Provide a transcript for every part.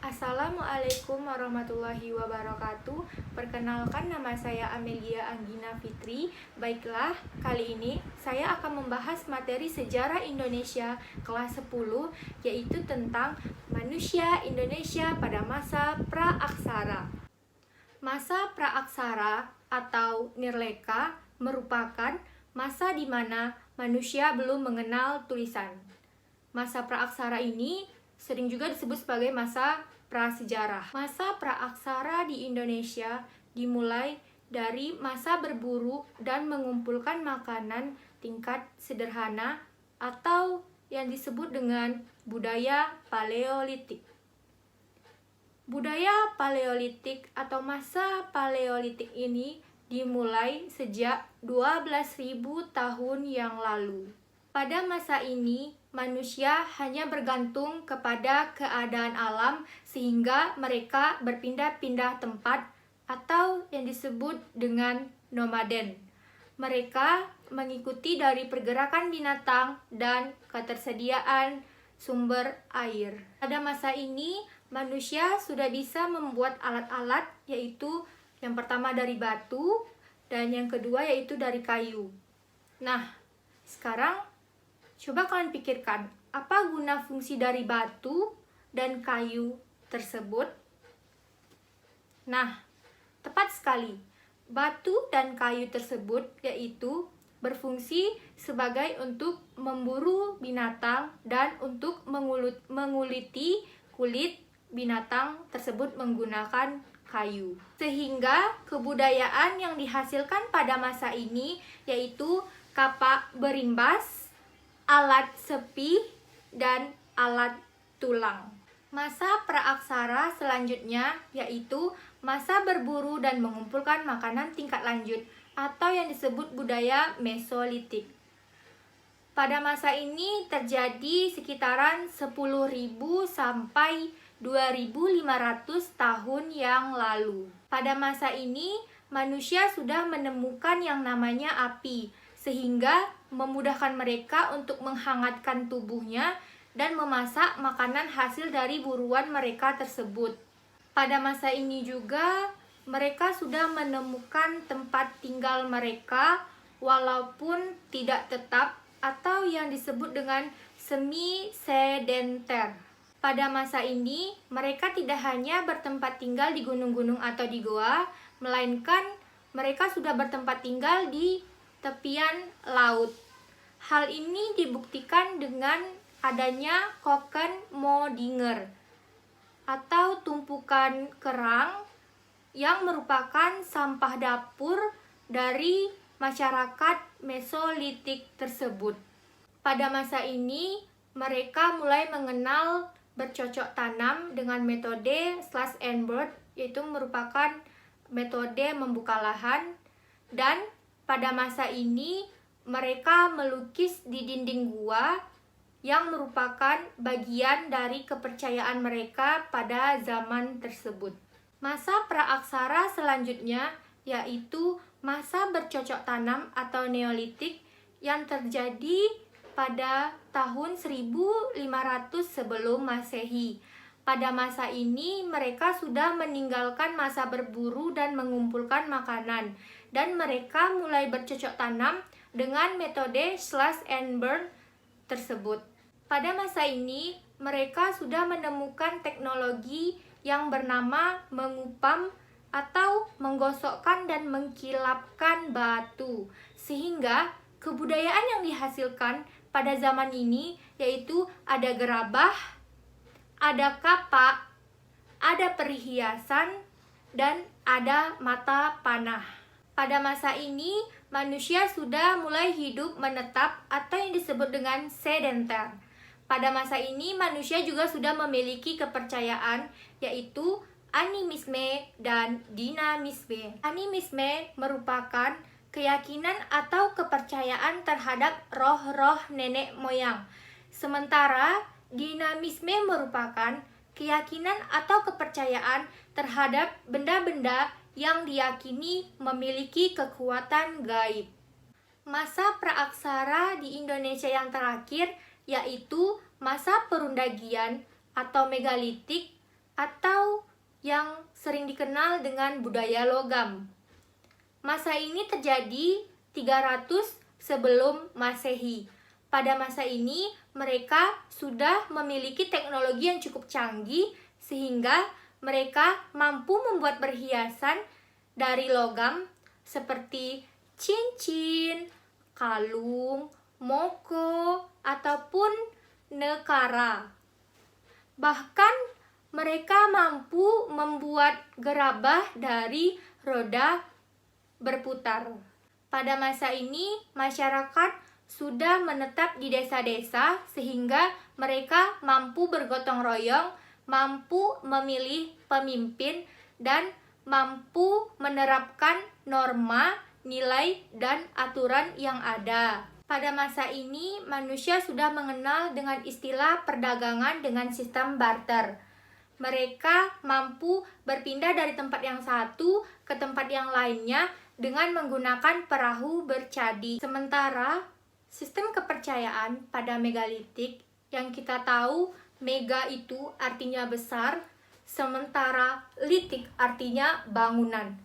Assalamualaikum warahmatullahi wabarakatuh. Perkenalkan, nama saya Amelia Anggina Fitri. Baiklah, kali ini saya akan membahas materi sejarah Indonesia kelas 10, yaitu tentang manusia Indonesia pada masa praaksara. Masa praaksara atau Nirleka merupakan masa di mana manusia belum mengenal tulisan. Masa praaksara ini sering juga disebut sebagai masa prasejarah. Masa praaksara di Indonesia dimulai dari masa berburu dan mengumpulkan makanan tingkat sederhana atau yang disebut dengan budaya Paleolitik. Budaya Paleolitik atau masa Paleolitik ini dimulai sejak 12.000 tahun yang lalu. Pada masa ini, manusia hanya bergantung kepada keadaan alam sehingga mereka berpindah-pindah tempat atau yang disebut dengan nomaden. Mereka mengikuti dari pergerakan binatang dan ketersediaan sumber air. Pada masa ini, manusia sudah bisa membuat alat-alat, yaitu yang pertama dari batu dan yang kedua yaitu dari kayu. Nah, sekarang coba kalian pikirkan, apa guna fungsi dari batu dan kayu tersebut? Nah, tepat sekali. Batu dan kayu tersebut yaitu berfungsi sebagai untuk memburu binatang dan untuk menguliti kulit binatang tersebut menggunakan kayu. Sehingga kebudayaan yang dihasilkan pada masa ini yaitu kapak berimbas, alat sepi, dan alat tulang. Masa praaksara selanjutnya yaitu masa berburu dan mengumpulkan makanan tingkat lanjut atau yang disebut budaya Mesolitik. Pada masa ini terjadi sekitaran 10.000 sampai 2.500 tahun yang lalu. Pada masa ini manusia sudah menemukan yang namanya api, sehingga memudahkan mereka untuk menghangatkan tubuhnya dan memasak makanan hasil dari buruan mereka tersebut. Pada masa ini juga mereka sudah menemukan tempat tinggal mereka walaupun tidak tetap atau yang disebut dengan semi-sedenter. Pada masa ini mereka tidak hanya bertempat tinggal di gunung-gunung atau di goa, melainkan mereka sudah bertempat tinggal di tepian laut. Hal ini dibuktikan dengan adanya Kokken-Modinger atau tumpukan kerang yang merupakan sampah dapur dari masyarakat Mesolitik tersebut. Pada masa ini mereka mulai mengenal bercocok tanam dengan metode slash and burn, yaitu merupakan metode membuka lahan, dan pada masa ini mereka melukis di dinding gua yang merupakan bagian dari kepercayaan mereka pada zaman tersebut. Masa praaksara selanjutnya yaitu masa bercocok tanam atau Neolitik yang terjadi pada tahun 1500 sebelum Masehi. Pada masa ini mereka sudah meninggalkan masa berburu dan mengumpulkan makanan, dan mereka mulai bercocok tanam dengan metode slash and burn tersebut. Pada masa ini mereka sudah menemukan teknologi yang bernama mengupam atau menggosokkan dan mengkilapkan batu, sehingga kebudayaan yang dihasilkan pada zaman ini yaitu ada gerabah, ada kapak, ada perhiasan, dan ada mata panah. Pada masa ini, manusia sudah mulai hidup menetap atau yang disebut dengan sedenter. Pada masa ini, manusia juga sudah memiliki kepercayaan, yaitu animisme dan dinamisme. Animisme merupakan keyakinan atau kepercayaan terhadap roh-roh nenek moyang. Sementara dinamisme merupakan keyakinan atau kepercayaan terhadap benda-benda yang diyakini memiliki kekuatan gaib. Masa praaksara di Indonesia yang terakhir yaitu masa perundagian atau megalitik atau yang sering dikenal dengan budaya logam. Masa ini terjadi 300 sebelum Masehi. Pada masa ini, mereka sudah memiliki teknologi yang cukup canggih sehingga mereka mampu membuat perhiasan dari logam seperti cincin, kalung, moko, ataupun nekara. Bahkan mereka mampu membuat gerabah dari roda berputar. Pada masa ini, masyarakat sudah menetap di desa-desa sehingga mereka mampu bergotong royong, mampu memilih pemimpin, dan mampu menerapkan norma, nilai, dan aturan yang ada. Pada masa ini, manusia sudah mengenal dengan istilah perdagangan dengan sistem barter. Mereka mampu berpindah dari tempat yang satu ke tempat yang lainnya dengan menggunakan perahu bercadi. Sementara sistem kepercayaan pada megalitik yang kita tahu mega itu artinya besar, sementara litik artinya bangunan.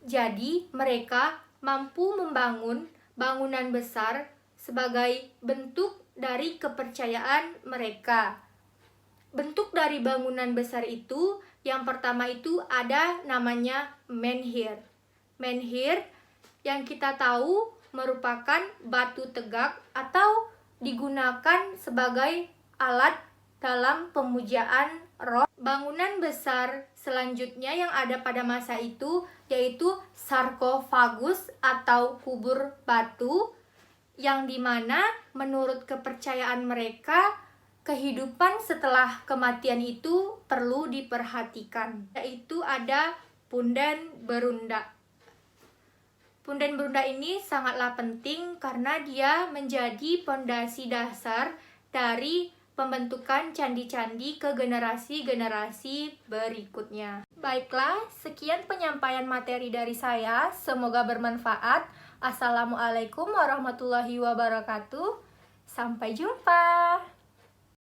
Jadi mereka mampu membangun bangunan besar sebagai bentuk dari kepercayaan mereka. Bentuk dari bangunan besar itu, yang pertama itu ada namanya menhir. Menhir yang kita tahu merupakan batu tegak atau digunakan sebagai alat dalam pemujaan roh. Bangunan besar selanjutnya yang ada pada masa itu yaitu sarkofagus atau kubur batu, yang dimana menurut kepercayaan mereka kehidupan setelah kematian itu perlu diperhatikan, yaitu ada punden berunda. Punden berunda ini sangatlah penting karena dia menjadi pondasi dasar dari pembentukan candi-candi ke generasi-generasi berikutnya. Baiklah, sekian penyampaian materi dari saya. Semoga bermanfaat. Assalamualaikum warahmatullahi wabarakatuh. Sampai jumpa.